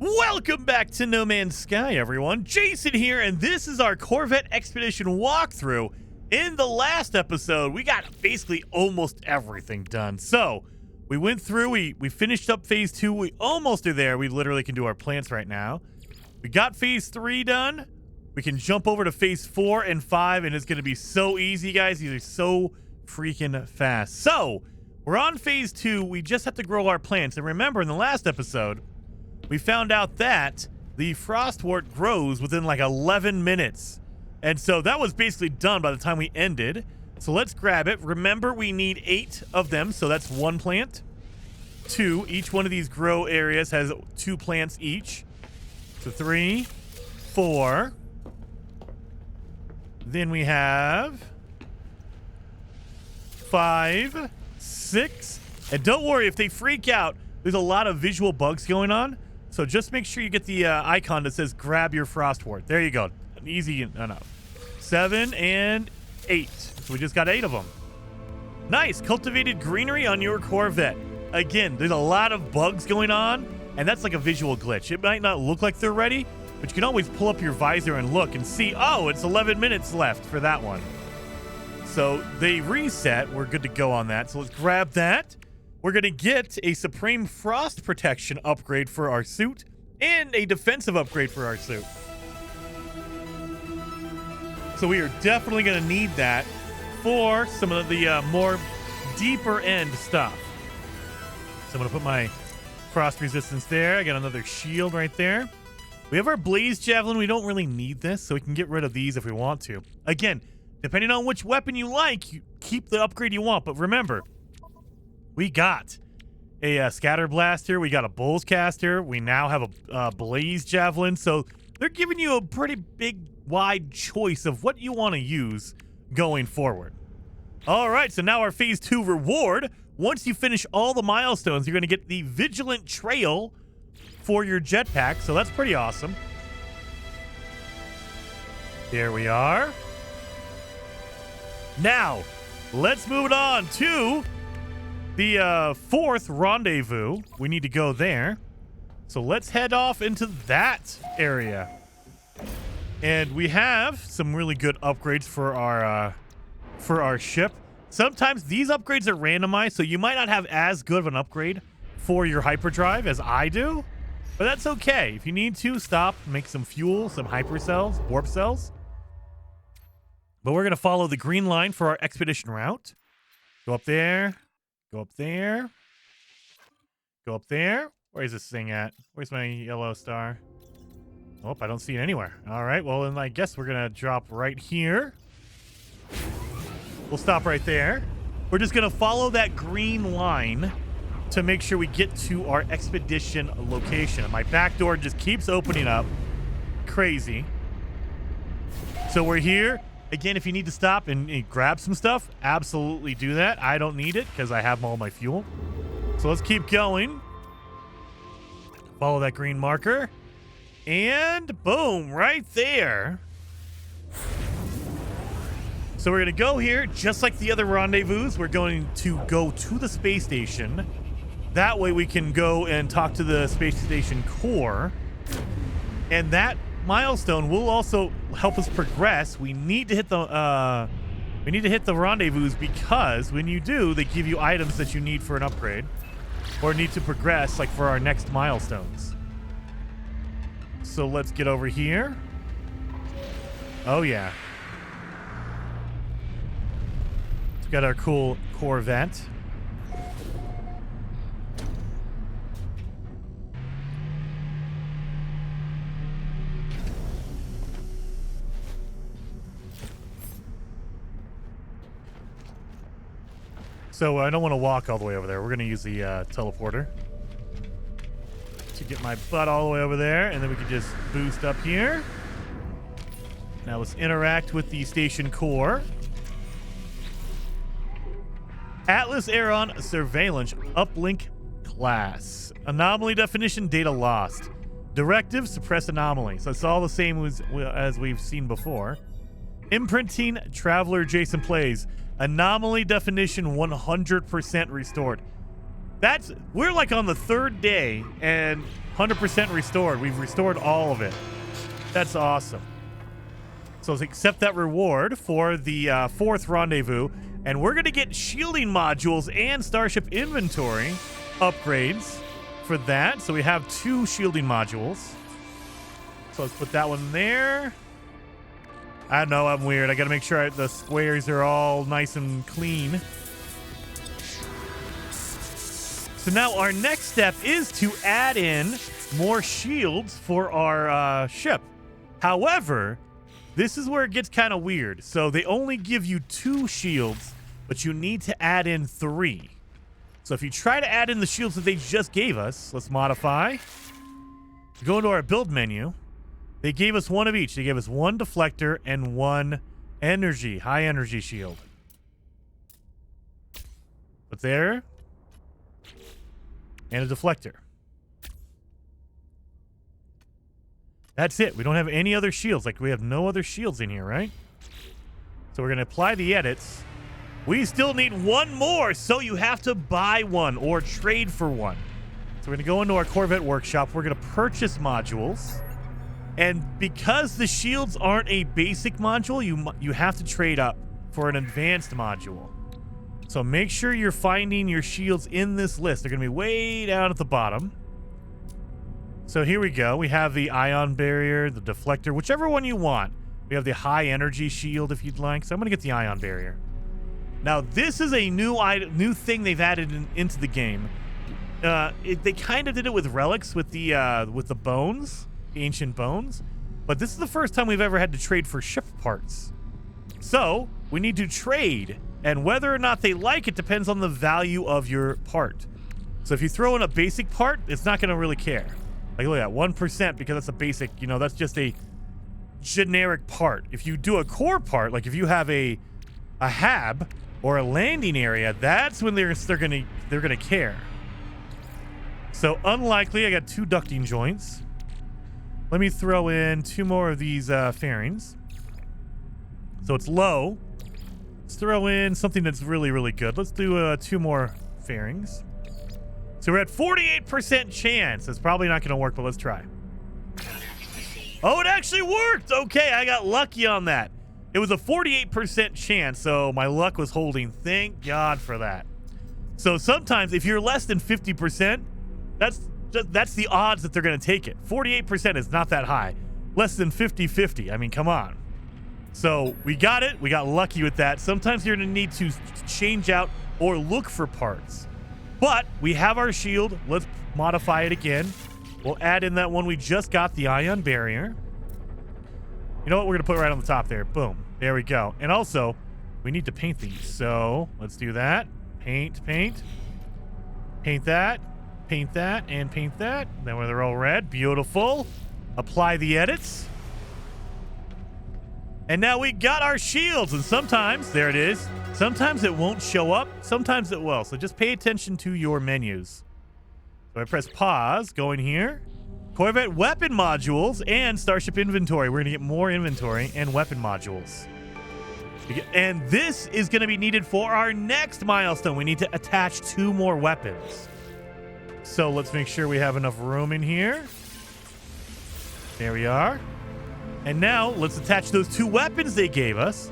Welcome back to No Man's Sky, everyone. Jason here, and this is our Corvette Expedition walkthrough. In the last episode, we got basically almost everything done. So, we went through, we finished up Phase 2. We almost are there. We literally can do our plants right now. We got Phase 3 done. We can jump over to Phase 4 and 5, and it's going to be so easy, guys. These are so freaking fast. So, we're on Phase 2. We just have to grow our plants. And remember, in the last episode, we found out that the frostwort grows within like 11 minutes. And so that was basically done by the time we ended. So let's grab it. Remember, we need 8 of them. So that's 1 plant. 2. Each one of these grow areas has 2 plants each. So 3, 4. Then we have 5, 6. And don't worry, if they freak out, there's a lot of visual bugs going on. So just make sure you get the icon that says grab your frostwort. There you go. Easy enough. 7 and 8. So we just got 8 of them. Nice. Cultivated greenery on your Corvette. Again, there's a lot of bugs going on, and that's like a visual glitch. It might not look like they're ready, but you can always pull up your visor and look and see, oh, it's 11 minutes left for that one. So they reset. We're good to go on that. So let's grab that. We're going to get a Supreme Frost Protection upgrade for our suit and a defensive upgrade for our suit. So we are definitely going to need that for some of the more deeper end stuff. So I'm going to put my frost resistance there. I got another shield right there. We have our Blaze Javelin. We don't really need this, so we can get rid of these if we want to. Again, depending on which weapon you like, you keep the upgrade you want. But remember, we got a scatter blaster. We got a bull's caster. We now have a blaze javelin. So they're giving you a pretty big, wide choice of what you want to use going forward. All right, so now our Phase 2 reward. Once you finish all the milestones, you're going to get the Vigilant Trail for your jetpack. So that's pretty awesome. There we are. Now, let's move it on to the 4th rendezvous. We need to go there. So let's head off into that area. And we have some really good upgrades for our ship. Sometimes these upgrades are randomized, so you might not have as good of an upgrade for your hyperdrive as I do. But that's okay. If you need to, stop, make some fuel, some hyper cells, warp cells. But we're going to follow the green line for our expedition route. Go up there. Go up there. Go up there. Where's this thing at? Where's my yellow star? Oh, I don't see it anywhere. All right, well, then I guess we're going to drop right here. We'll stop right there. We're just going to follow that green line to make sure we get to our expedition location. My back door just keeps opening up. Crazy. So we're here. Again, if you need to stop and grab some stuff, absolutely do that. I don't need it because I have all my fuel. So let's keep going. Follow that green marker. And boom, right there. So we're going to go here, just like the other rendezvous. We're going to go to the space station. That way we can go and talk to the space station core. And that milestone will also help us progress. We need to hit the rendezvous because when you do, they give you items that you need for an upgrade or need to progress, like for our next milestones. So let's get over here. Oh yeah, we've got our cool Corvette. So I don't want to walk all the way over there. We're going to use the teleporter to get my butt all the way over there, and then we can just boost up here. Now let's interact with the station core. Atlas Aeron Surveillance Uplink Class. Anomaly definition, data lost. Directive, suppress anomaly. So it's all the same as we've seen before. Imprinting, Traveler Jason plays. Anomaly definition 100% restored. We're like on the 3rd day, and 100% restored. We've restored all of it. That's awesome. So let's accept that reward for the 4th rendezvous. And we're going to get shielding modules and starship inventory upgrades for that. So we have 2 shielding modules. So let's put that one there. I know I'm weird. I got to make sure the squares are all nice and clean. So now our next step is to add in more shields for our ship. However, this is where it gets kind of weird. So they only give you 2 shields, but you need to add in 3. So if you try to add in the shields that they just gave us, let's modify. Go into our build menu. They gave us 1 of each. They gave us 1 deflector and 1 energy, high energy shield. But there. And a deflector. That's it. We don't have any other shields. Like, we have no other shields in here, right? So we're going to apply the edits. We still need 1 more, so you have to buy 1 or trade for 1. So we're going to go into our Corvette workshop. We're going to purchase modules. And because the shields aren't a basic module, you have to trade up for an advanced module. So make sure you're finding your shields in this list. They're going to be way down at the bottom. So here we go. We have the ion barrier, the deflector, whichever one you want. We have the high energy shield if you'd like. So I'm going to get the ion barrier. Now, this is a new thing they've added into the game. They kind of did it with relics, with the bones, the ancient bones. But this is the first time we've ever had to trade for ship parts. So we need to trade. And whether or not they like it depends on the value of your part. So if you throw in a basic part, it's not going to really care. Like, look at that, 1%, because that's a basic, that's just a generic part. If you do a core part, like if you have a hab or a landing area, that's when they're gonna care. So unlikely. I got 2 ducting joints. Let me throw in 2 more of these fairings. So it's low. Let's throw in something that's really, really good. Let's do 2 more fairings. So we're at 48% chance. It's probably not going to work, but let's try. Oh, it actually worked. Okay, I got lucky on that. It was a 48% chance, so my luck was holding. Thank God for that. So sometimes if you're less than 50%, that's the odds that they're going to take it. 48% is not that high. Less than 50-50. I mean, come on. So we got it. We got lucky with that. Sometimes you're going to need to change out or look for parts. But we have our shield. Let's modify it again. We'll add in that one we just got, the ion barrier. You know what? We're going to put it right on the top there. Boom. There we go. And also, we need to paint these. So let's do that. Paint, paint. Paint that. Paint that. And paint that. Then when they're all red. Beautiful. Apply the edits. And now we got our shields. And sometimes, there it is. Sometimes it won't show up. Sometimes it will. So just pay attention to your menus. So I press pause. Go in here. Corvette weapon modules and starship inventory. We're going to get more inventory and weapon modules. And this is going to be needed for our next milestone. We need to attach 2 more weapons. So let's make sure we have enough room in here. There we are. And now let's attach those 2 weapons they gave us.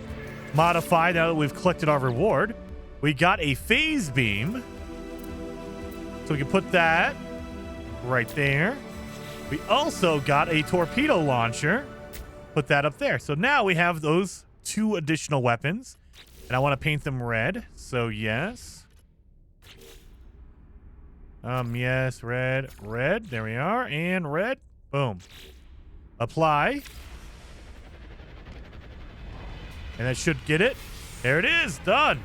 Modify now that we've collected our reward. We got a phase beam. So we can put that right there. We also got a torpedo launcher. Put that up there. So now we have those 2 additional weapons. And I want to paint them red. So yes. Yes, red, red. There we are. And red. Boom. Apply. And that should get it. There it is. Done.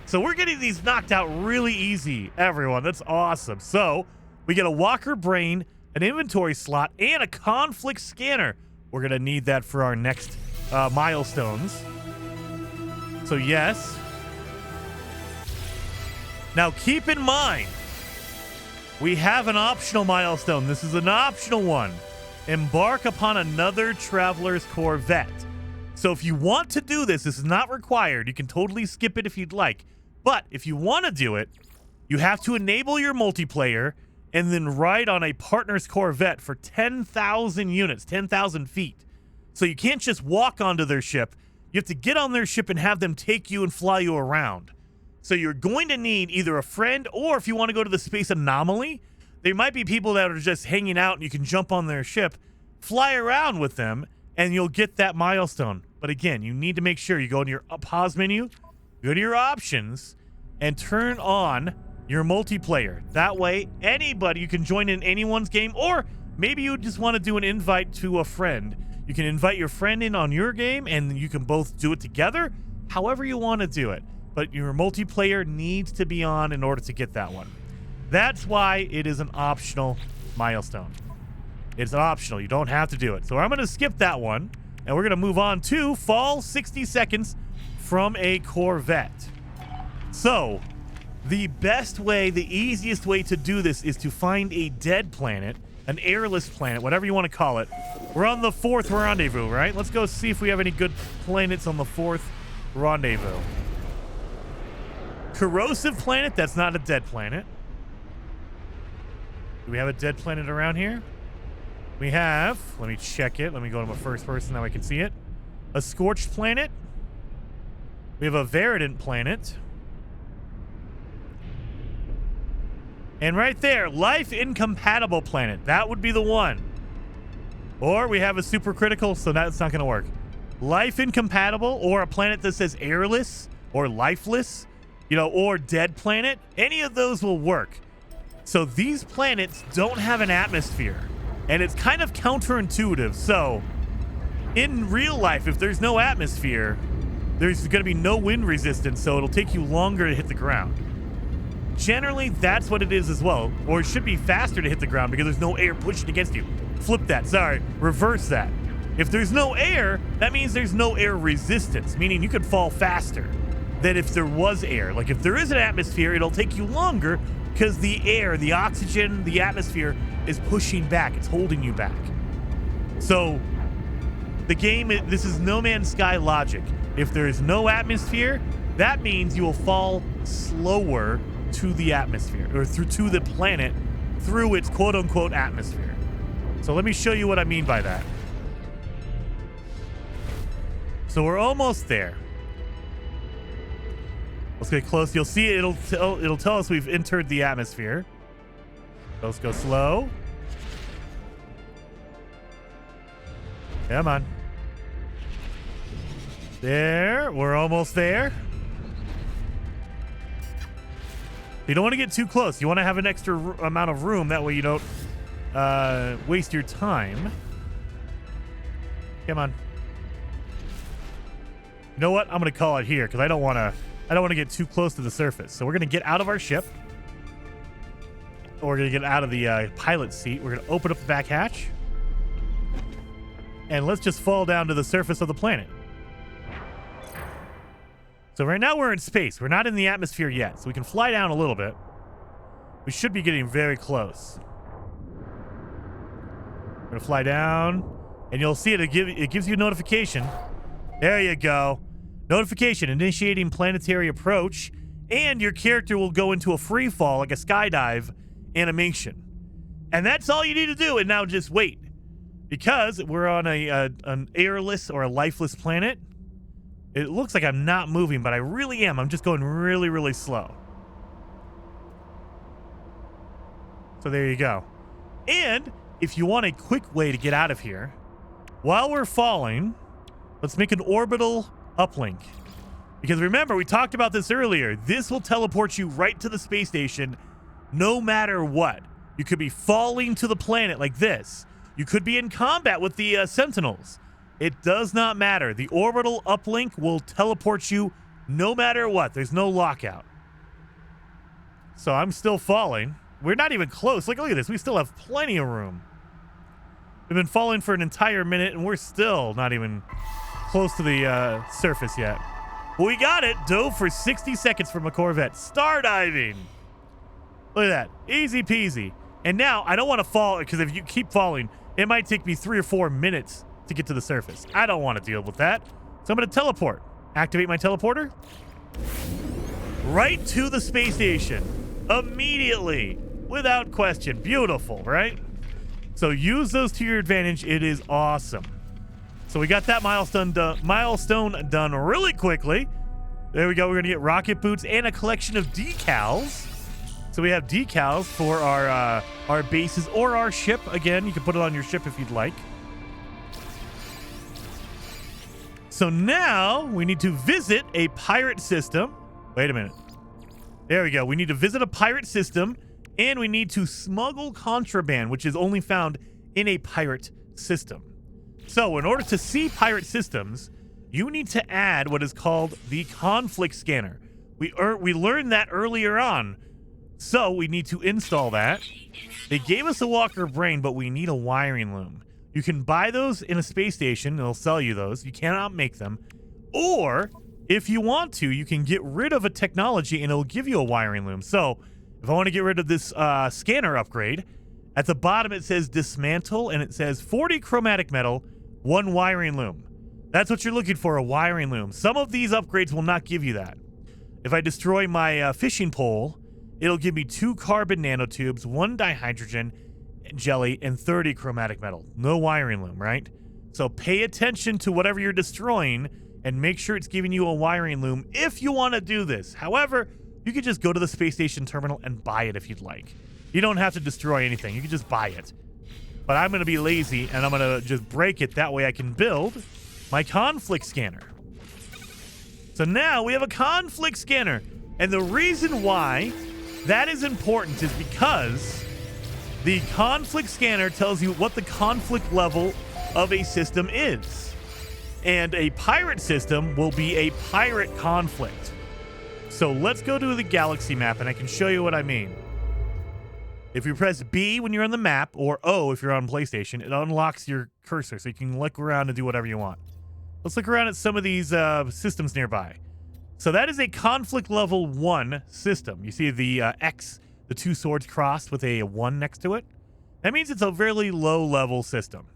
So we're getting these knocked out really easy, everyone. That's awesome. So we get a walker brain, an inventory slot, and a conflict scanner. We're going to need that for our next milestones. So yes. Now keep in mind, we have an optional milestone. This is an optional one. Embark upon another traveler's Corvette. So if you want to do this, this is not required. You can totally skip it if you'd like. But if you want to do it, you have to enable your multiplayer and then ride on a partner's Corvette for 10,000 units, 10,000 feet. So you can't just walk onto their ship. You have to get on their ship and have them take you and fly you around. So you're going to need either a friend, or if you want to go to the space anomaly, there might be people that are just hanging out and you can jump on their ship, fly around with them, and you'll get that milestone. But again, you need to make sure you go to your pause menu, go to your options, and turn on your multiplayer. That way, anybody, you can join in anyone's game, or maybe you just want to do an invite to a friend. You can invite your friend in on your game, and you can both do it together, however you want to do it. But your multiplayer needs to be on in order to get that one. That's why it is an optional milestone. It's optional. You don't have to do it. So I'm going to skip that one, and we're going to move on to fall 60 seconds from a Corvette. So the best way, the easiest way to do this is to find a dead planet, an airless planet, whatever you want to call it. We're on the 4th rendezvous, right? Let's go see if we have any good planets on the 4th rendezvous. Corrosive planet, that's not a dead planet. Do we have a dead planet around here? We have, let me check it. Let me go to my first person now I can see it. A scorched planet. We have a Verdant planet. And right there, life incompatible planet. That would be the one. Or we have a supercritical, so that's not going to work. Life incompatible, or a planet that says airless or lifeless, you know, or dead planet. Any of those will work. So these planets don't have an atmosphere, and it's kind of counterintuitive. So in real life, if there's no atmosphere, there's going to be no wind resistance, so it'll take you longer to hit the ground. Generally, that's what it is as well. Or it should be faster to hit the ground because there's no air pushing against you. Flip that. Sorry. Reverse that. If there's no air, that means there's no air resistance, meaning you could fall faster than if there was air. Like if there is an atmosphere, it'll take you longer because the air, the oxygen, the atmosphere is pushing back. It's holding you back. So the game, this is No Man's Sky logic. If there is no atmosphere, that means you will fall slower to the atmosphere, or to the planet through its quote-unquote atmosphere. So let me show you what I mean by that. So we're almost there. Let's get close. You'll see it'll tell us we've entered the atmosphere. So let's go slow. Come on. There, we're almost there. You don't want to get too close. You want to have an extra amount of room. That way you don't waste your time. Come on. You know what? I'm going to call it here because I don't want to get too close to the surface. So we're going to get out of our ship. Or we're going to get out of the pilot seat. We're going to open up the back hatch. And let's just fall down to the surface of the planet. So right now we're in space. We're not in the atmosphere yet, so we can fly down a little bit. We should be getting very close. We're going to fly down, and you'll see it gives you a notification. There you go. Notification, initiating planetary approach, and your character will go into a free fall, like a skydive animation. And that's all you need to do, and now just wait. Because we're on an airless or a lifeless planet. It looks like I'm not moving, but I really am. I'm just going really, really slow. So there you go. And if you want a quick way to get out of here, while we're falling, let's make an orbital uplink. Because remember, we talked about this earlier. This will teleport you right to the space station no matter what. You could be falling to the planet like this. You could be in combat with the sentinels. It does not matter. The orbital uplink will teleport you no matter what. There's no lockout. So I'm still falling. We're not even close. Look at this. We still have plenty of room. We've been falling for an entire minute, and we're still not even close to the surface yet. Well, we got it. Dove for 60 seconds from a Corvette. Star diving. Look at that. Easy peasy. And now I don't want to fall, because if you keep falling, it might take me 3 or 4 minutes to get to the surface. I don't want to deal with that. So I'm going to teleport. Activate my teleporter. Right to the space station. Immediately. without question. Beautiful, right? So use those to your advantage. It is awesome. So we got that milestone done really quickly. There we go. We're gonna get rocket boots and a collection of decals. So we have decals for our bases or our ship. Again, you can put it on your ship if you'd like. So now we need to visit a pirate system. Wait a minute. There we go. We need to visit a pirate system, and we need to smuggle contraband, which is only found in a pirate system. So in order to see pirate systems, you need to add what is called the conflict scanner. We learned that earlier on, so we need to install that. They gave us a Walker Brain, but we need a wiring loom. You can buy those in a space station. They'll sell you those. You cannot make them. Or if you want to, you can get rid of a technology and it'll give you a wiring loom. So if I want to get rid of this scanner upgrade, at the bottom it says dismantle and it says 40 chromatic metal, 1 wiring loom. That's what you're looking for, a wiring loom. Some of these upgrades will not give you that. If I destroy my fishing pole, it'll give me 2 carbon nanotubes, 1 dihydrogen jelly, and 30 chromatic metal. No wiring loom, right? So pay attention to whatever you're destroying and make sure it's giving you a wiring loom if you want to do this. However, you could just go to the space station terminal and buy it if you'd like. You don't have to destroy anything. You can just buy it. But I'm going to be lazy and I'm going to just break it. That way I can build my conflict scanner. So now we have a conflict scanner. And the reason why that is important is because the conflict scanner tells you what the conflict level of a system is. And a pirate system will be a pirate conflict. So let's go to the galaxy map and I can show you what I mean. If you press B when you're on the map, or O if you're on PlayStation, it unlocks your cursor so you can look around and do whatever you want. Let's look around at some of these systems nearby. So that is a conflict level 1 system. You see the X, the 2 swords crossed with a 1 next to it. That means it's a very low level system.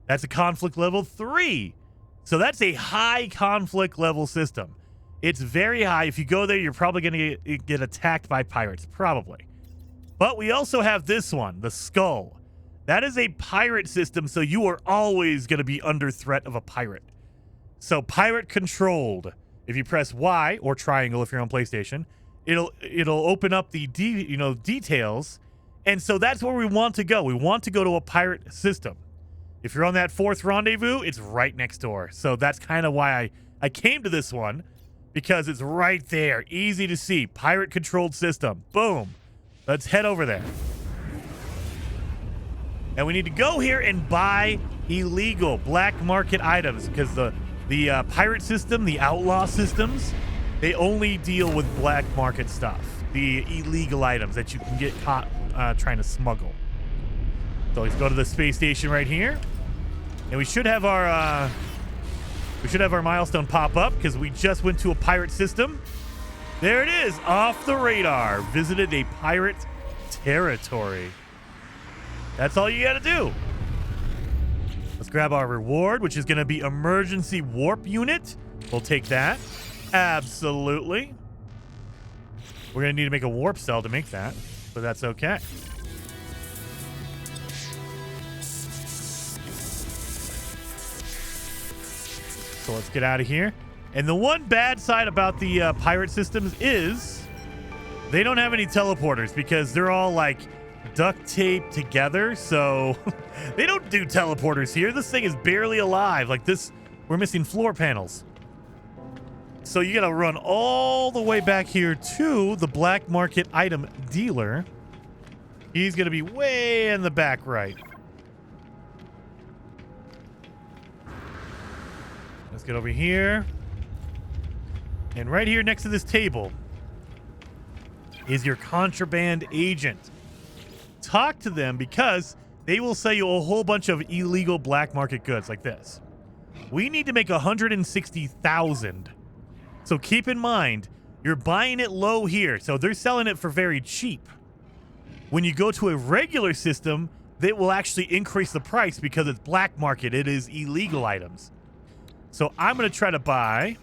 That's a conflict level 3. So that's a high conflict level system. It's very high. If you go there, you're probably going to get attacked by pirates. Probably. But we also have this one, the Skull. That is a pirate system, so you are always going to be under threat of a pirate. So pirate controlled. If you press Y or triangle if you're on PlayStation, it'll open up the details. And so that's where we want to go. We want to go to a pirate system. If you're on that 4th rendezvous, it's right next door. So that's kind of why I came to this one, because it's right there. Easy to see. Pirate controlled system. Boom. Let's head over there. And we need to go here and buy illegal black market items, because the pirate system, the outlaw systems, they only deal with black market stuff. The illegal items that you can get caught trying to smuggle. So let's go to the space station right here. And we should have our milestone pop up because we just went to a pirate system. There it is, off the radar. Visited a pirate territory. That's all you got to do. Let's grab our reward, which is going to be emergency warp unit. We'll take that. Absolutely. We're going to need to make a warp cell to make that, but that's okay. So let's get out of here. And the one bad side about the pirate systems is they don't have any teleporters because they're all like duct taped together. So they don't do teleporters here. This thing is barely alive. Like this, we're missing floor panels. So you got to run all the way back here to the black market item dealer. He's going to be way in the back right. Let's get over here. And right here next to this table is your contraband agent. Talk to them because they will sell you a whole bunch of illegal black market goods like this. We need to make 160,000. So keep in mind, you're buying it low here. So they're selling it for very cheap. When you go to a regular system, they will actually increase the price because it's black market. It is illegal items. So I'm going to try to buy...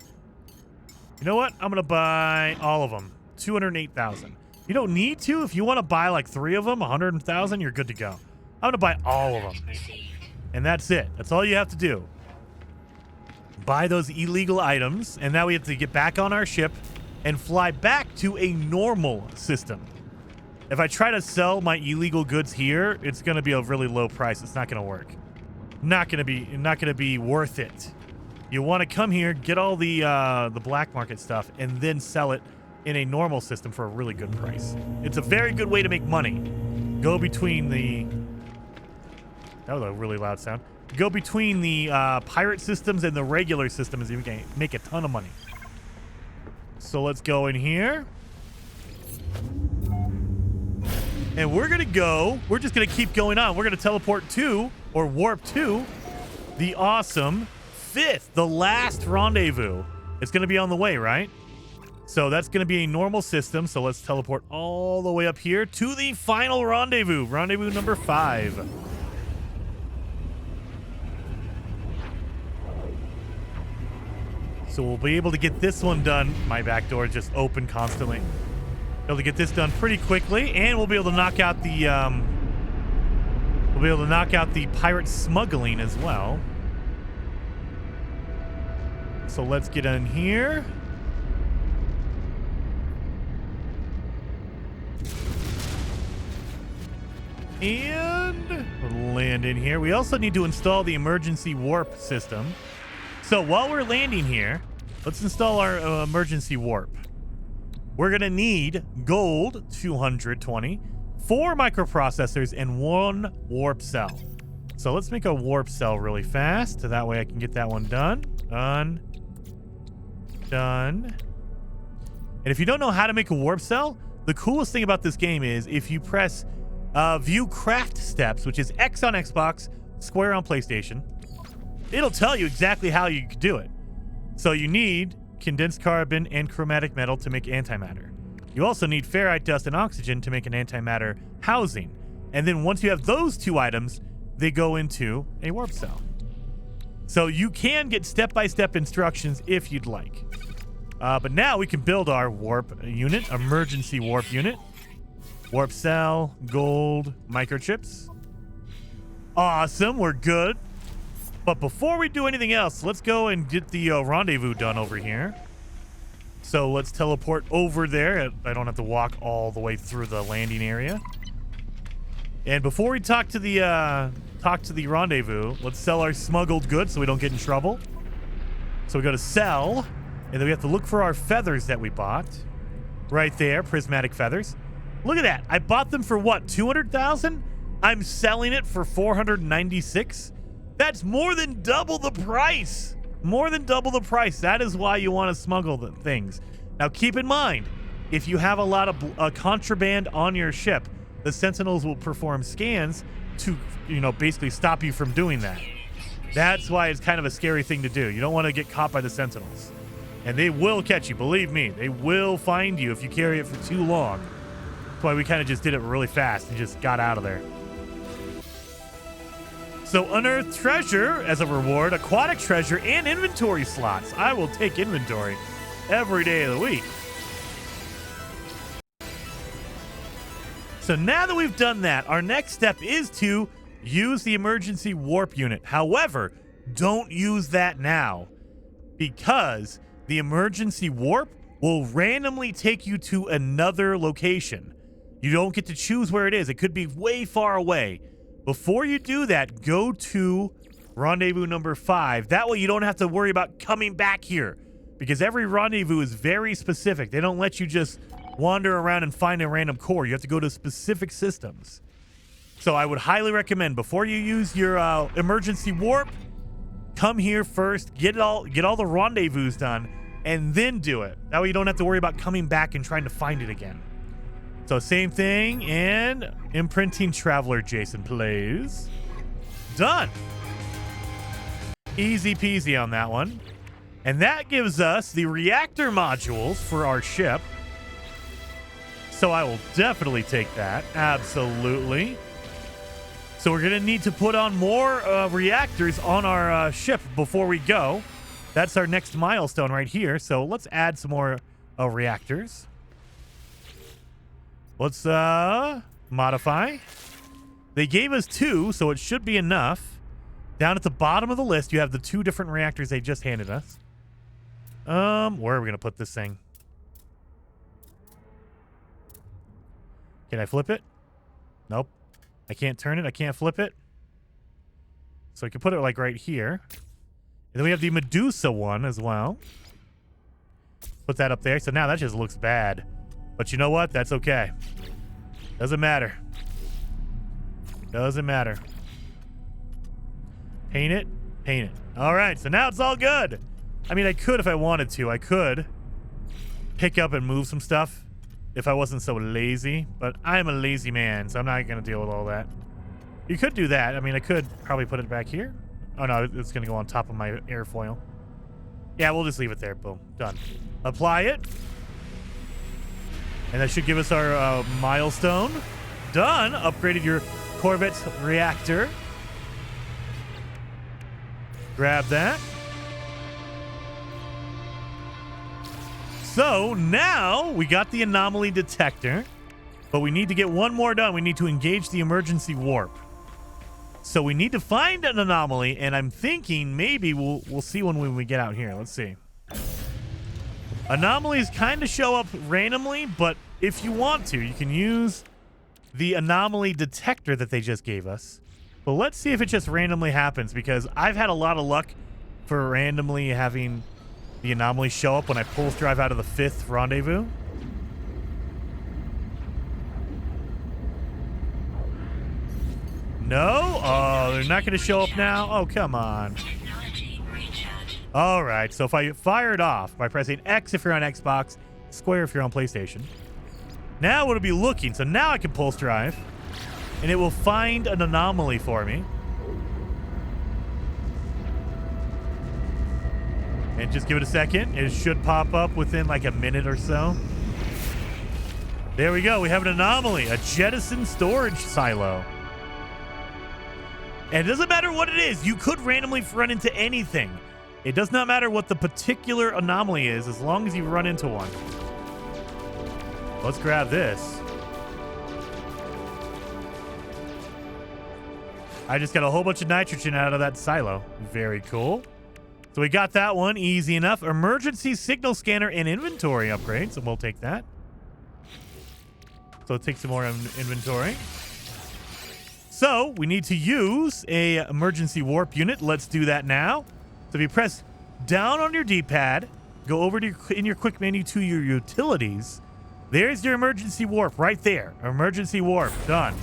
You know what? I'm going to buy all of them. 208,000. You don't need to. If you want to buy like 3 of them, 100,000, you're good to go. I'm going to buy all of them. And that's it. That's all you have to do. Buy those illegal items, and now we have to get back on our ship and fly back to a normal system. If I try to sell my illegal goods here, it's going to be a really low price. It's not going to work. Not going to be worth it. You want to come here, get all the black market stuff, and then sell it in a normal system for a really good price. It's a very good way to make money. Go between the... That was a really loud sound. Go between the pirate systems and the regular systems, and you can make a ton of money. So let's go in here. And we're just going to keep going on. We're going to teleport to, or warp to, the awesome 5th, the last rendezvous. It's going to be on the way, right? So that's going to be a normal system. So let's teleport all the way up here to the final rendezvous. Rendezvous number 5. So we'll be able to get this one done. My back door is just open constantly. Able to get this done pretty quickly, and we'll be able to knock out the pirate smuggling as well. So let's get in here. And we'll land in here. We also need to install the emergency warp system. So while we're landing here, let's install our emergency warp. We're going to need gold, 220, 4 microprocessors, and 1 warp cell. So let's make a warp cell really fast. So that way I can get that one done. Done. And if you don't know how to make a warp cell, the coolest thing about this game is if you press view craft steps, which is X on Xbox, square on PlayStation, it'll tell you exactly how you can do it. So you need condensed carbon and chromatic metal to make antimatter. You also need ferrite dust and oxygen to make an antimatter housing. And then once you have those 2 items, they go into a warp cell. So you can get step-by-step instructions if you'd like. But now we can build our warp unit, emergency warp unit. Warp cell, gold, microchips. Awesome, we're good. But before we do anything else, let's go and get the rendezvous done over here. So let's teleport over there. I don't have to walk all the way through the landing area. And before we talk to the rendezvous, let's sell our smuggled goods so we don't get in trouble. So we go to sell, and then we have to look for our feathers that we bought. Right there, prismatic feathers. Look at that. I bought them for what, 200,000? I'm selling it for 496. That's more than double the price. More than double the price. That is why you want to smuggle the things. Now, keep in mind, if you have a lot of contraband on your ship, the sentinels will perform scans to, basically stop you from doing that. That's why it's kind of a scary thing to do. You don't want to get caught by the sentinels. And they will catch you. Believe me, they will find you if you carry it for too long. That's why we kind of just did it really fast and just got out of there. So unearthed treasure as a reward, aquatic treasure, and inventory slots. I will take inventory every day of the week. So now that we've done that, our next step is to use the emergency warp unit. However, don't use that now because the emergency warp will randomly take you to another location. You don't get to choose where it is. It could be way far away. Before you do that, go to rendezvous number 5. That way you don't have to worry about coming back here because every rendezvous is very specific. They don't let you just wander around and find a random core. You have to go to specific systems. So I would highly recommend before you use your emergency warp, come here first, get all the rendezvous done, and then do it. That way you don't have to worry about coming back and trying to find it again. So same thing, and imprinting traveler Jason plays. Done. Easy peasy on that one. And that gives us the reactor modules for our ship. So I will definitely take that. Absolutely. So we're going to need to put on more reactors on our ship before we go. That's our next milestone right here. So let's add some more reactors. Let's modify. They gave us 2, so it should be enough. Down at the bottom of the list, you have the 2 different reactors they just handed us. Where are we going to put this thing? Can I flip it? Nope. I can't turn it. I can't flip it. So I can put it like right here. And then we have the Medusa one as well. Put that up there. So now that just looks bad. But you know what? That's okay. Doesn't matter. Doesn't matter. Paint it. Paint it. All right. So now it's all good. I mean, I could if I wanted to. I could pick up and move some stuff if I wasn't so lazy. But I'm a lazy man, so I'm not going to deal with all that. You could do that. I mean, I could probably put it back here. Oh, no. It's going to go on top of my airfoil. Yeah, we'll just leave it there. Boom. Done. Apply it. And that should give us our milestone. Done. Upgraded your Corvette's reactor. Grab that. So now we got the anomaly detector, but we need to get one more done. We need to engage the emergency warp. So we need to find an anomaly, and I'm thinking maybe we'll see one when we get out here. Let's see. Anomalies kind of show up randomly, but if you want to, you can use the anomaly detector that they just gave us. But let's see if it just randomly happens, because I've had a lot of luck for randomly having the anomaly show up when I pulse drive out of the 5th rendezvous. No? Oh, they're not going to show up now? Oh, come on. All right, so if I fire it off by pressing X if you're on Xbox, square if you're on PlayStation. Now it'll be looking, so now I can pulse drive, and it will find an anomaly for me. And just give it a second. It should pop up within like a minute or so. There we go. We have an anomaly, a jettison storage silo. And it doesn't matter what it is. You could randomly run into anything. It does not matter what the particular anomaly is, as long as you run into one. Let's grab this. I just got a whole bunch of nitrogen out of that silo. Very cool. So we got that one, easy enough. Emergency signal scanner and inventory upgrades, and we'll take that. So take some more inventory. So we need to use a emergency warp unit. Let's do that now. So if you press down on your D-pad, go over to in your quick menu to your utilities. There's your emergency warp right there. Emergency warp, done.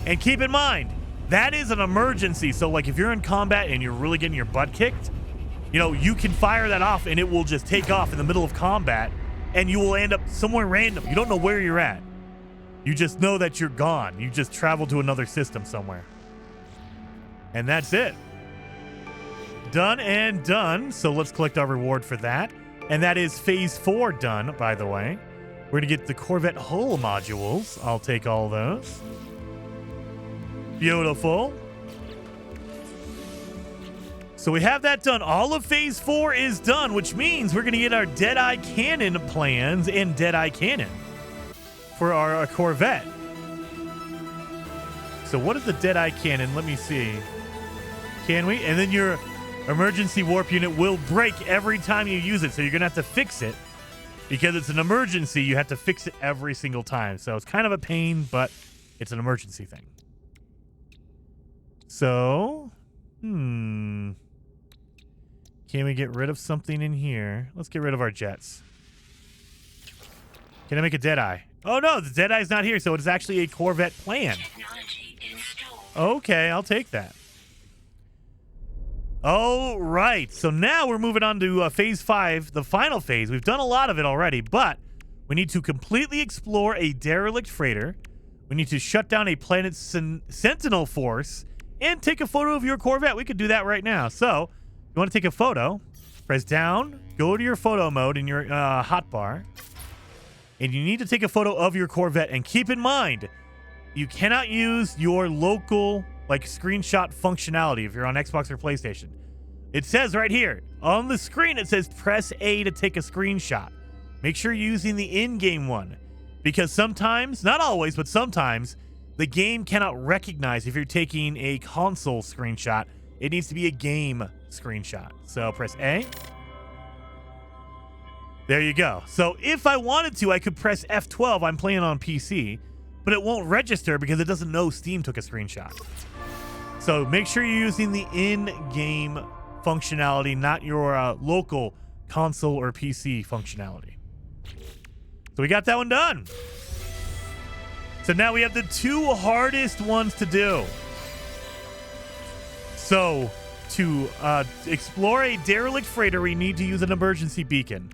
And keep in mind, that is an emergency. So like if you're in combat and you're really getting your butt kicked, you know, you can fire that off and it will just take off in the middle of combat and you will end up somewhere random. You don't know where you're at. You just know that you're gone. You just traveled to another system somewhere. And that's it. Done and done. So let's collect our reward for that. And that is phase 4 done, by the way. We're going to get the Corvette hull modules. I'll take all those. Beautiful. So we have that done. All of phase 4 is done, which means we're going to get our Deadeye Cannon plans and Deadeye Cannon for our Corvette. So what is the Deadeye Cannon? Let me see. Can we? And then your emergency warp unit will break every time you use it. So you're going to have to fix it. Because it's an emergency, you have to fix it every single time. So it's kind of a pain, but it's an emergency thing. So, can we get rid of something in here? Let's get rid of our jets. Can I make a Deadeye? Oh, no, the Deadeye's not here, so it's actually a Corvette plan. Okay, I'll take that. All right, so now we're moving on to phase 5, the final phase. We've done a lot of it already, but we need to completely explore a derelict freighter. We need to shut down a planet's sentinel force and take a photo of your Corvette. We could do that right now. So, you want to take a photo, press down, go to your photo mode in your hotbar, and you need to take a photo of your Corvette. And keep in mind, you cannot use your local screenshot functionality if you're on Xbox or PlayStation. It says right here on the screen, it says press A to take a screenshot. Make sure you're using the in-game one. Because sometimes, not always, but sometimes, the game cannot recognize if you're taking a console screenshot. It needs to be a game screenshot. So press A. There you go. So if I wanted to, I could press F12. I'm playing on PC, but it won't register because it doesn't know Steam took a screenshot. So make sure you're using the in-game functionality, not your local console or PC functionality. So we got that one done. So now we have the 2 hardest ones to do. So to explore a derelict freighter, we need to use an emergency beacon.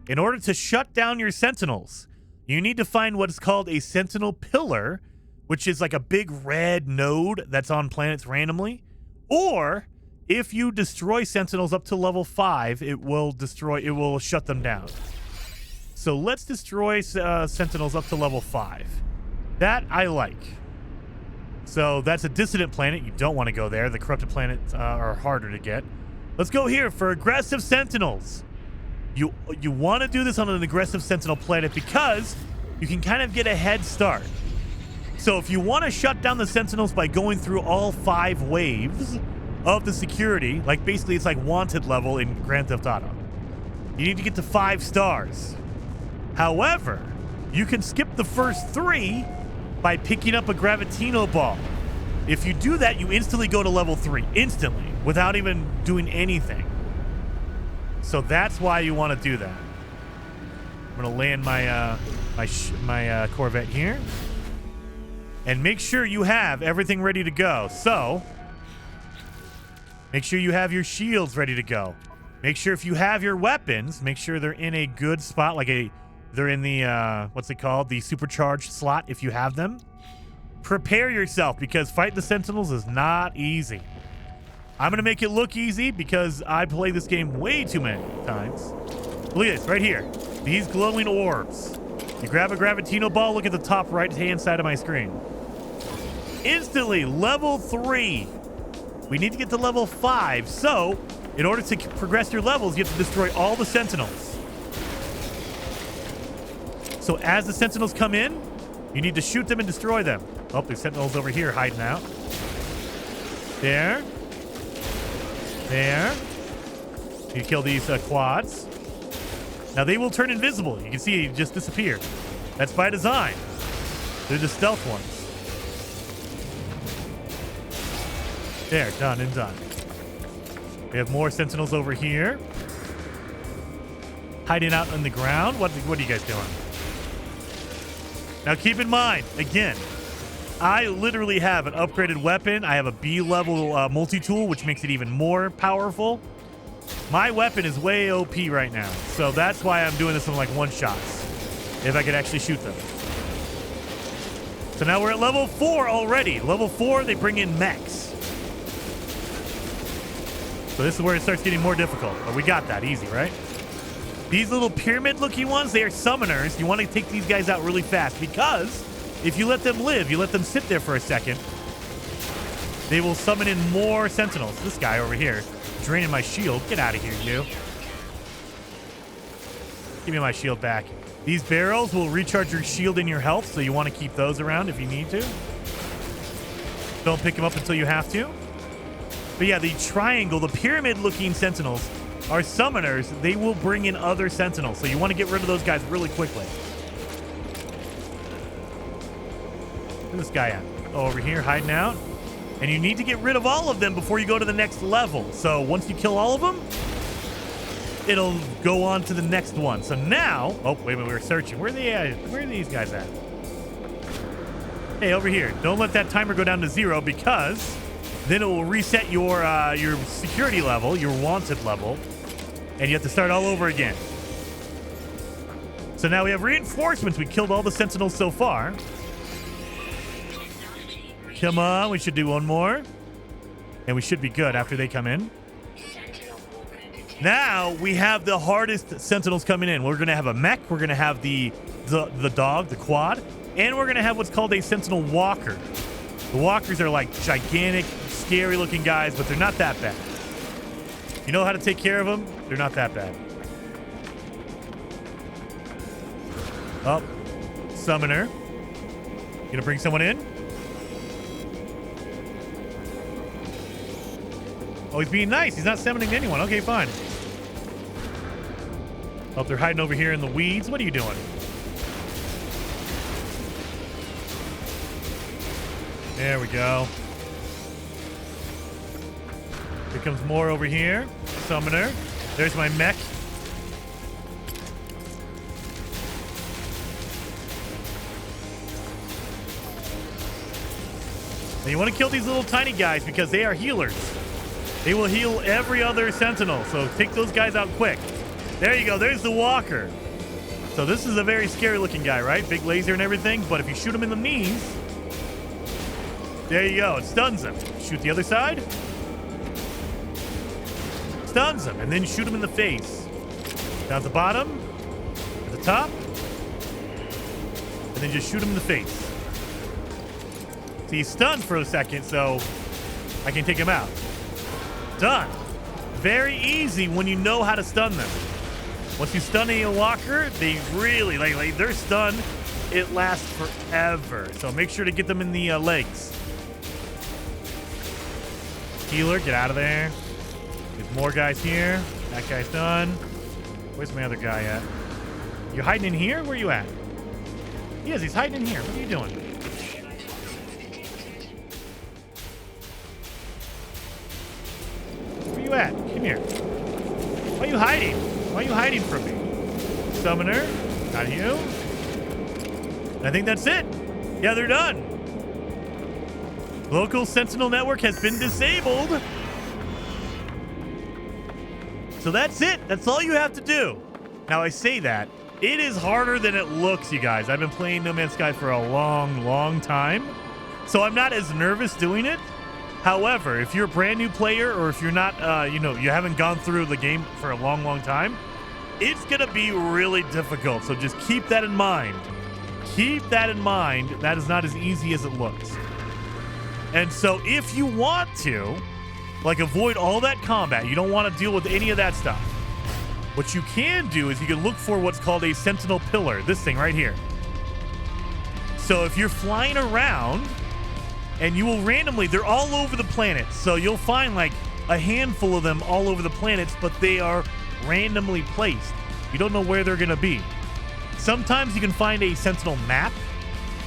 In order to shut down your sentinels, you need to find what is called a sentinel pillar, which is like a big red node that's on planets randomly. Or if you destroy sentinels up to level 5, it will shut them down. So let's destroy sentinels up to level 5. That I like. So that's a dissident planet. You don't want to go there. The corrupted planets are harder to get. Let's go here for aggressive sentinels. You want to do this on an aggressive sentinel planet because you can kind of get a head start. So if you want to shut down the sentinels by going through all 5 waves of the security, like basically it's like wanted level in Grand Theft Auto, you need to get to 5 stars. However, you can skip the first 3 by picking up a gravitino ball. If you do that, you instantly go to level 3, instantly, without even doing anything. So that's why you want to do that. I'm gonna land my my Corvette here, and make sure you have everything ready to go. So make sure you have your shields ready to go. Make sure if you have your weapons, make sure they're in a good spot, like they're in the what's it called, the supercharged slot. If you have them, prepare yourself because fighting the sentinels is not easy. I'm going to make it look easy because I play this game way too many times. Look at this right here. These glowing orbs. You grab a gravitino ball, look at the top right-hand side of my screen. Instantly, level 3. We need to get to level 5. So, in order to progress your levels, you have to destroy all the sentinels. So, as the sentinels come in, you need to shoot them and destroy them. Oh, there's sentinels over here hiding out. There. There. You kill these quads. Now they will turn invisible. You can see he just disappeared. That's by design. They're the stealth ones. There, done and done. We have more sentinels over here. Hiding out on the ground. What are you guys doing? Now keep in mind, again, I literally have an upgraded weapon. I have a B-level multi-tool, which makes it even more powerful. My weapon is way OP right now, so that's why I'm doing this in like one-shots, if I could actually shoot them. So now we're at level 4 already. Level 4, they bring in mechs. So this is where it starts getting more difficult, but we got that easy, right? These little pyramid-looking ones, they are summoners. You want to take these guys out really fast because if you let them live, you let them sit there for a second, they will summon in more sentinels. This guy over here, draining my shield. Get out of here, you. Give me my shield back. These barrels will recharge your shield and your health, so you want to keep those around if you need to. Don't pick them up until you have to. But yeah, the triangle, the pyramid-looking sentinels are summoners. They will bring in other sentinels, so you want to get rid of those guys really quickly. Where's this guy at? Oh, over here, hiding out. And you need to get rid of all of them before you go to the next level. So once you kill all of them, it'll go on to the next one. So now, oh, wait a minute, we were searching. Where are these guys at? Hey, over here. Don't let that timer go down to 0 because then it will reset your security level, your wanted level, and you have to start all over again. So now we have reinforcements. We killed all the sentinels so far. Come on, we should do one more. And we should be good after they come in. Now we have the hardest sentinels coming in. We're going to have a mech. We're going to have the dog, the quad. And we're going to have what's called a sentinel walker. The walkers are like gigantic, scary looking guys, but they're not that bad. You know how to take care of them? They're not that bad. Oh, summoner. You gonna bring someone in? Oh, he's being nice. He's not summoning anyone. Okay, fine. Oh, they're hiding over here in the weeds. What are you doing? There we go. Here comes more over here. Summoner. There's my mech. Now you want to kill these little tiny guys because they are healers. They will heal every other sentinel, so take those guys out quick. There you go. There's the walker. So this is a very scary looking guy, right? Big laser and everything, but if you shoot him in the knees, there you go. It stuns him. Shoot the other side. Stuns him, and then shoot him in the face. Down at the bottom, at the top, and then just shoot him in the face. See, he's stunned for a second, so I can take him out. Done. Very easy when you know how to stun them. Once you stun a walker, they really, like they're stunned. It lasts forever. So make sure to get them in the legs. Healer, get out of there. There's more guys here. That guy's done. Where's my other guy at? You hiding in here? Where are you at? He is. He's hiding in here. What are you doing? Where you at? Come here. Why are you hiding? Why are you hiding from me? Summoner. Not you. I think that's it. Yeah, they're done. Local Sentinel network has been disabled. So that's it. That's all you have to do. Now, I say that. It is harder than it looks, you guys. I've been playing No Man's Sky for a long, long time. So I'm not as nervous doing it. However, if you're a brand new player or if you're not, you haven't gone through the game for a long, long time, it's going to be really difficult. So just keep that in mind. Keep that in mind. That is not as easy as it looks. And so if you want to, like, avoid all that combat, you don't want to deal with any of that stuff, what you can do is you can look for what's called a sentinel pillar, this thing right here. So if you're flying around, and you will randomly, they're all over the planet, so you'll find like a handful of them all over the planets, but they are randomly placed. You don't know where they're going to be. Sometimes you can find a sentinel map.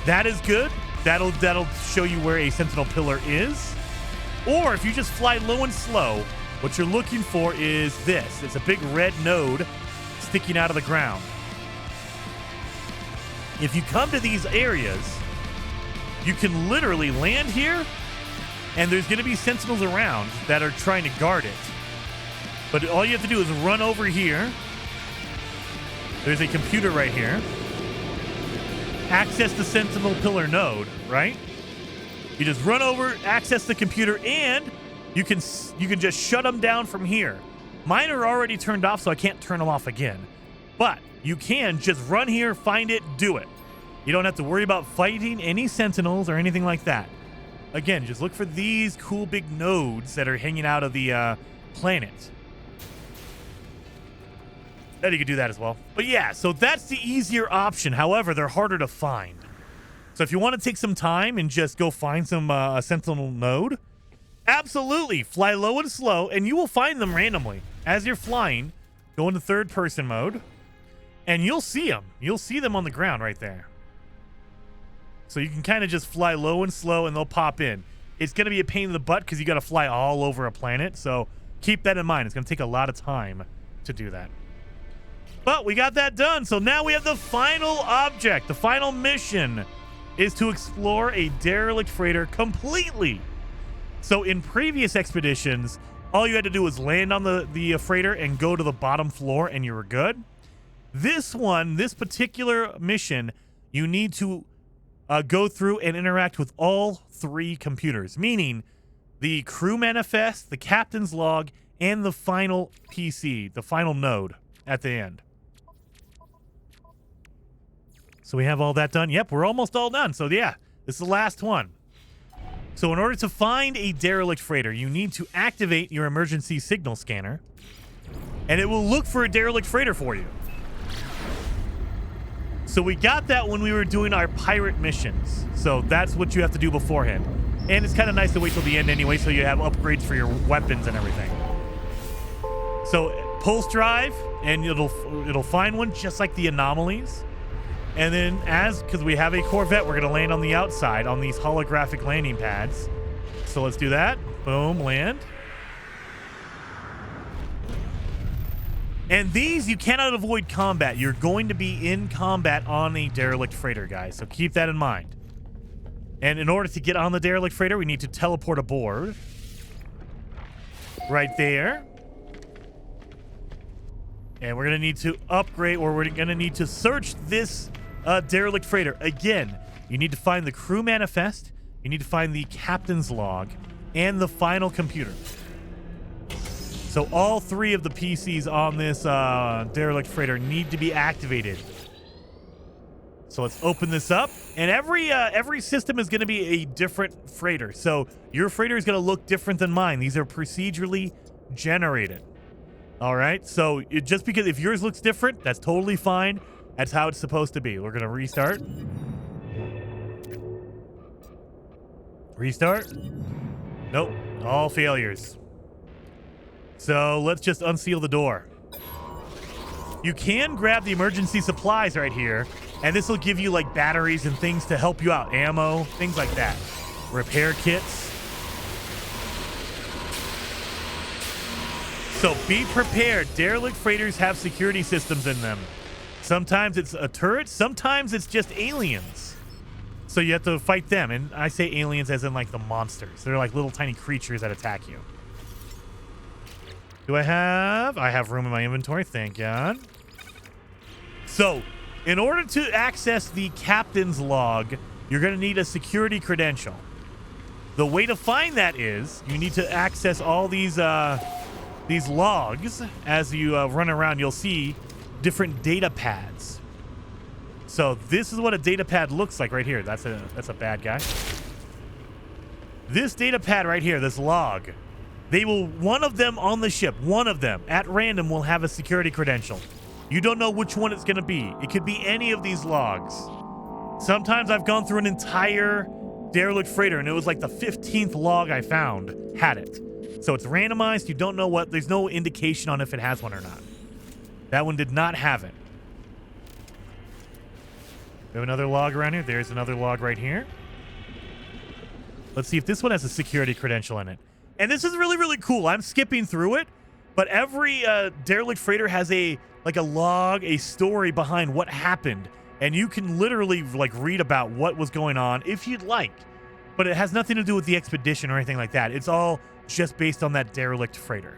That is good. That'll show you where a sentinel pillar is. Or if you just fly low and slow, what you're looking for is this. It's a big red node sticking out of the ground. If you come to these areas, you can literally land here, and there's going to be sentinels around that are trying to guard it. But all you have to do is run over here. There's a computer right here. Access the sentinel pillar node, right? You just run over, access the computer, and you can just shut them down from here. Mine are already turned off, so I can't turn them off again. But you can just run here, find it, do it. You don't have to worry about fighting any sentinels or anything like that. Again, just look for these cool big nodes that are hanging out of the planet. And you can do that as well. But yeah, so that's the easier option. However, they're harder to find. So if you want to take some time and just go find some sentinel node, absolutely fly low and slow, and you will find them randomly. As you're flying, go into third person mode, and you'll see them. You'll see them on the ground right there. So you can kind of just fly low and slow, and they'll pop in. It's going to be a pain in the butt because you got to fly all over a planet. So keep that in mind. It's going to take a lot of time to do that. But we got that done. So now we have the final object. The final mission is to explore a derelict freighter completely. So in previous expeditions, all you had to do was land on the freighter and go to the bottom floor, and you were good. This particular mission, you need to go through and interact with all three computers, meaning the crew manifest, the captain's log, and the final PC, the final node at the end. So we have all that done. Yep, we're almost all done. So yeah, this is the last one. So in order to find a derelict freighter, you need to activate your emergency signal scanner, and it will look for a derelict freighter for you. So we got that when we were doing our pirate missions. So that's what you have to do beforehand. And it's kind of nice to wait till the end anyway, so you have upgrades for your weapons and everything. So pulse drive, and it'll find one just like the anomalies. And then because we have a Corvette, we're going to land on the outside on these holographic landing pads. So let's do that. Boom, land. And these, you cannot avoid combat. You're going to be in combat on a derelict freighter, guys. So keep that in mind. And in order to get on the derelict freighter, we need to teleport aboard. Right there. And we're going to need to upgrade, or we're going to need to search this derelict freighter. Again, you need to find the crew manifest, you need to find the captain's log, and the final computer. So all three of the PCs on this derelict freighter need to be activated. So let's open this up. And every system is going to be a different freighter. So your freighter is going to look different than mine. These are procedurally generated. All right. So just because if yours looks different, that's totally fine. That's how it's supposed to be. We're going to restart. Restart. Nope. All failures. So let's just unseal the door. You can grab the emergency supplies right here, and this will give you like batteries and things to help you out. Ammo, things like that. Repair kits. So be prepared. Derelict freighters have security systems in them. Sometimes it's a turret, sometimes it's just aliens. So you have to fight them. And I say aliens as in like the monsters. They're like little tiny creatures that attack you. I have room in my inventory, thank God. So, in order to access the captain's log, you're going to need a security credential. The way to find that is you need to access all these logs. As you run around, you'll see different data pads. So this is what a data pad looks like right here. That's a bad guy. This data pad right here, this log. One of them on the ship, one of them at random will have a security credential. You don't know which one it's going to be. It could be any of these logs. Sometimes I've gone through an entire derelict freighter and it was like the 15th log I found had it. So it's randomized. You don't know what, there's no indication on if it has one or not. That one did not have it. We have another log around here. There's another log right here. Let's see if this one has a security credential in it. And this is really, really cool. I'm skipping through it, but every derelict freighter has a log, a story behind what happened, and you can literally like read about what was going on if you'd like. But it has nothing to do with the expedition or anything like that. It's all just based on that derelict freighter.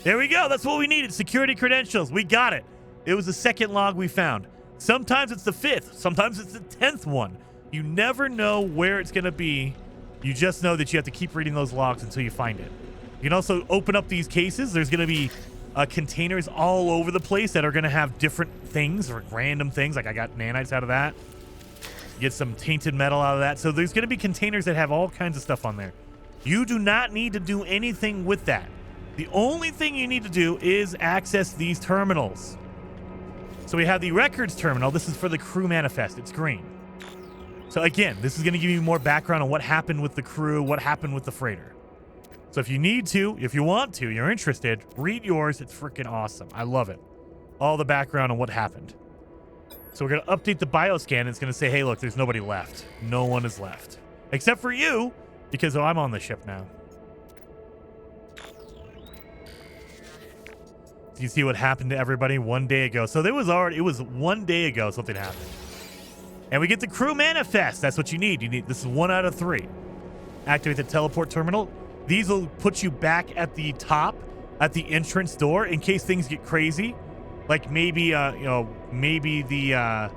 There we go. That's what we needed. Security credentials. We got it. It was the second log we found. Sometimes it's the 5th. Sometimes it's the 10th one. You never know where it's going to be. You just know that you have to keep reading those logs until you find it. You can also open up these cases. There's going to be containers all over the place that are going to have different things or random things. Like I got nanites out of that. Get some tainted metal out of that. So there's going to be containers that have all kinds of stuff on there. You do not need to do anything with that. The only thing you need to do is access these terminals. So we have the records terminal. This is for the crew manifest. It's green. So again, this is going to give you more background on what happened with the crew, what happened with the freighter. So if you need to, if you want to, you're interested, read yours. It's freaking awesome. I love it. All the background on what happened. So we're going to update the bioscan. It's going to say, hey, look, there's nobody left. No one is left. Except for you, because I'm on the ship now. Do you see what happened to everybody 1 day ago? So it was 1 day ago something happened. And we get the crew manifest. That's what you need. This is 1 out of 3. Activate the teleport terminal. These will put you back at the top, at the entrance door, in case things get crazy. Like maybe, maybe the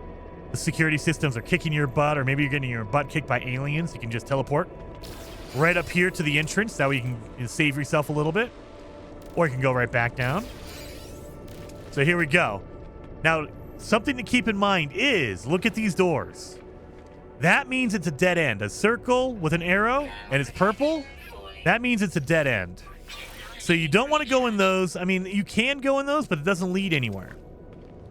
security systems are kicking your butt, or maybe you're getting your butt kicked by aliens. You can just teleport right up here to the entrance. That way you can save yourself a little bit, or you can go right back down. So here we go. Now, something to keep in mind is, look at these doors. That means it's a dead end. A circle with an arrow and it's purple, that means it's a dead end. So you don't want to go in those. I mean, you can go in those, but it doesn't lead anywhere.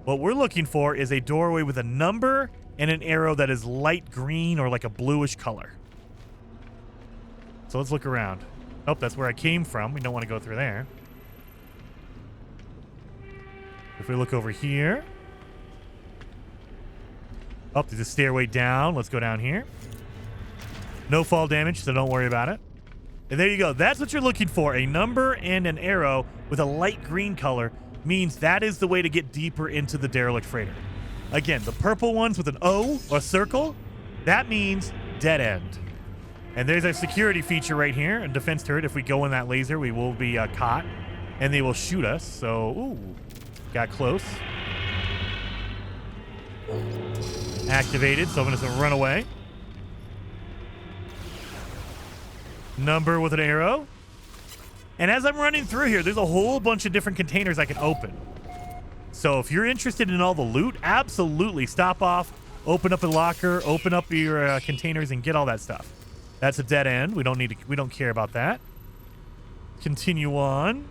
What we're looking for is a doorway with a number and an arrow that is light green or like a bluish color. So let's look around. Oh, that's where I came from. We don't want to go through there. If we look over here. Oh, there's a stairway down. Let's go down here. No fall damage, so don't worry about it. And there you go. That's what you're looking for. A number and an arrow with a light green color means that is the way to get deeper into the Derelict freighter. Again, the purple ones with an O or circle, that means dead end. And there's our security feature right here, a defense turret. If we go in that laser, we will be caught, and they will shoot us. So, ooh, got close. Activated, so I'm just gonna run away. Number with an arrow. And as I'm running through here, there's a whole bunch of different containers I can open. So if you're interested in all the loot, absolutely stop off, open up a locker, open up your containers, and get all that stuff. That's a dead end. We don't care about that. Continue on.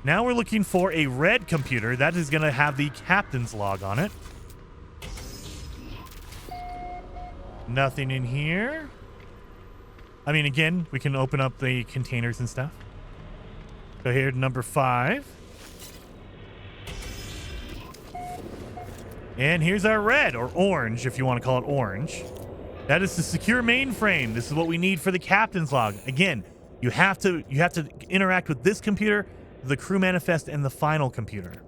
Now we're looking for a red computer that is going to have the captain's log on it. Nothing in here. I mean, again, we can open up the containers and stuff. So here, number 5. And here's our red, or orange, if you want to call it orange. That is the secure mainframe. This is what we need for the captain's log. Again, you have to interact with this computer, the crew manifest, and the final computer.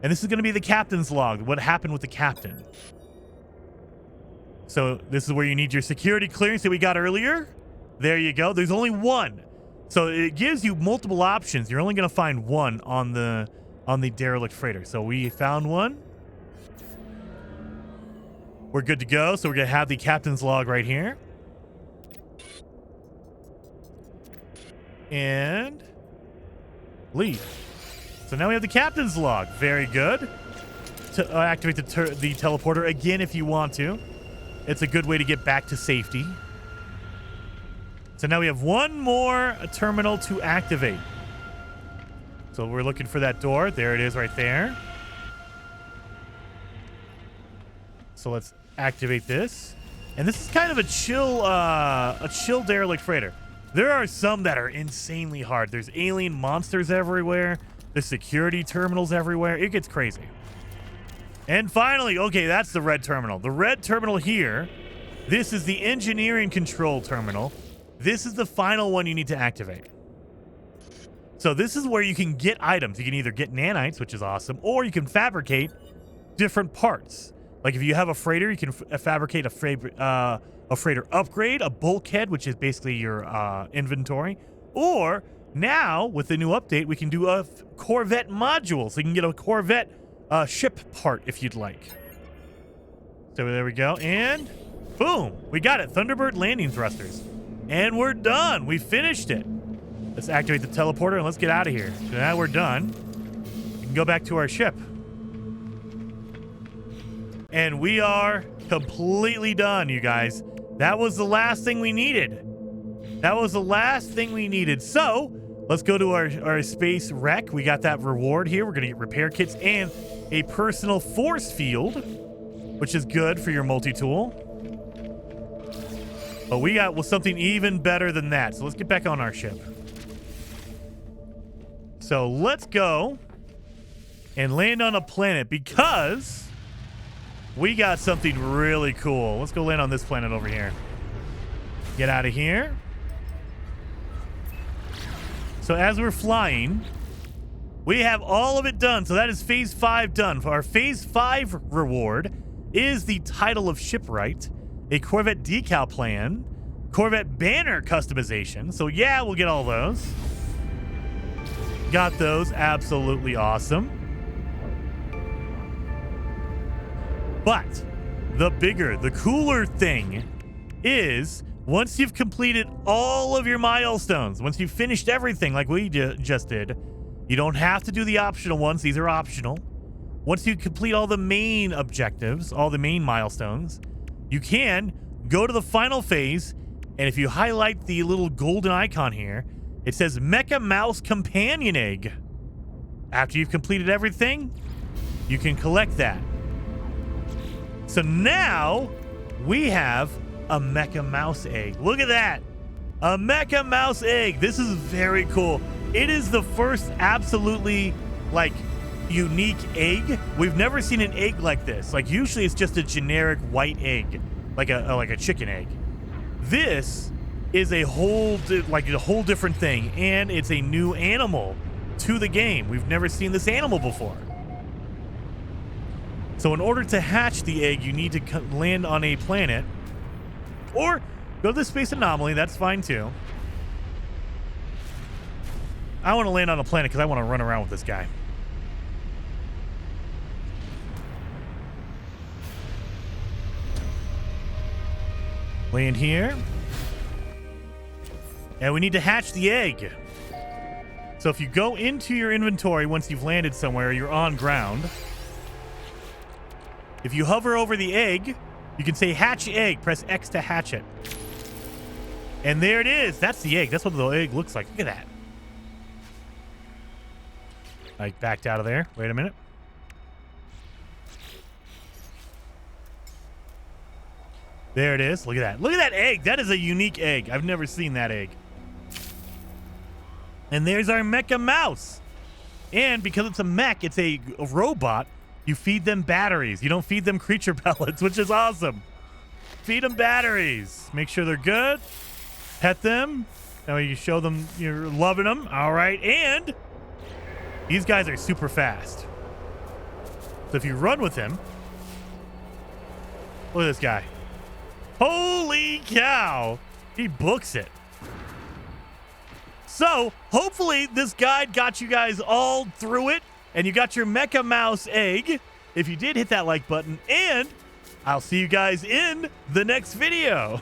And this is going to be the captain's log, what happened with the captain. So this is where you need your security clearance that we got earlier. There you go. There's only one. So it gives you multiple options. You're only going to find one on the Derelict freighter. So we found one. We're good to go. So we're going to have the captain's log right here. And leave. So now we have the captain's log. Very good. To activate the teleporter again if you want to. It's a good way to get back to safety. So now we have one more terminal to activate. So we're looking for that door. There it is right there. So let's activate this. And this is kind of a chill Derelict freighter. There are some that are insanely hard. There's alien monsters everywhere. There's security terminals everywhere. It gets crazy. And finally, okay, that's the red terminal. The red terminal here, this is the engineering control terminal. This is the final one you need to activate. So this is where you can get items. You can either get nanites, which is awesome, or you can fabricate different parts. Like if you have a freighter, you can fabricate a freighter upgrade, a bulkhead, which is basically your inventory. Or now, with the new update, we can do a Corvette module. So you can get a Corvette ship part if you'd like. So there we go. And boom, we got it. Thunderbird landing thrusters. And we're done. We finished it. Let's activate the teleporter and let's get out of here. So now we're done. We can go back to our ship. And we are completely done, you guys. That was the last thing we needed. That was the last thing we needed. So let's go to our space wreck. We got that reward here. We're going to get repair kits and a personal force field, which is good for your multi-tool. But we got something even better than that. So let's get back on our ship. So let's go and land on a planet because we got something really cool. Let's go land on this planet over here. Get out of here. So as we're flying, we have all of it done. So that is phase 5 done. For our phase 5 reward is the title of shipwright, a Corvette decal plan, Corvette banner customization. So yeah, we'll get all those. Got those. Absolutely awesome. But the bigger, the cooler thing is once you've completed all of your milestones, once you've finished everything like we just did, you don't have to do the optional ones. These are optional. Once you complete all the main objectives, all the main milestones, you can go to the final phase, and if you highlight the little golden icon here, it says Mecha-Mouse Companion Egg. After you've completed everything, You can collect that. So now we have a mecha-mouse egg. Look at that. A mecha-mouse egg. This is very cool. It is the first absolutely, like, unique egg. We've never seen an egg like this. Like, usually it's just a generic white egg, like a chicken egg. This is a whole different thing, and it's a new animal to the game. We've never seen this animal before. So in order to hatch the egg, you need to land on a planet or go to the space anomaly. That's fine too. I want to land on a planet because I want to run around with this guy. Land here. And we need to hatch the egg. So if you go into your inventory once you've landed somewhere, you're on ground. If you hover over the egg, you can say hatch egg. Press X to hatch it. And there it is. That's the egg. That's what the egg looks like. Look at that. I backed out of there. Wait a minute. There it is. Look at that. Look at that egg. That is a unique egg. I've never seen that egg. And there's our mecha-mouse. And because it's a mech, it's a robot, you feed them batteries. You don't feed them creature pellets, which is awesome. Feed them batteries. Make sure they're good. Pet them. Now you show them you're loving them. All right. And these guys are super fast. So if you run with him, look at this guy. Holy cow. He books it. So hopefully this guide got you guys all through it and you got your mecha-mouse egg. If you did, hit that like button, and I'll see you guys in the next video.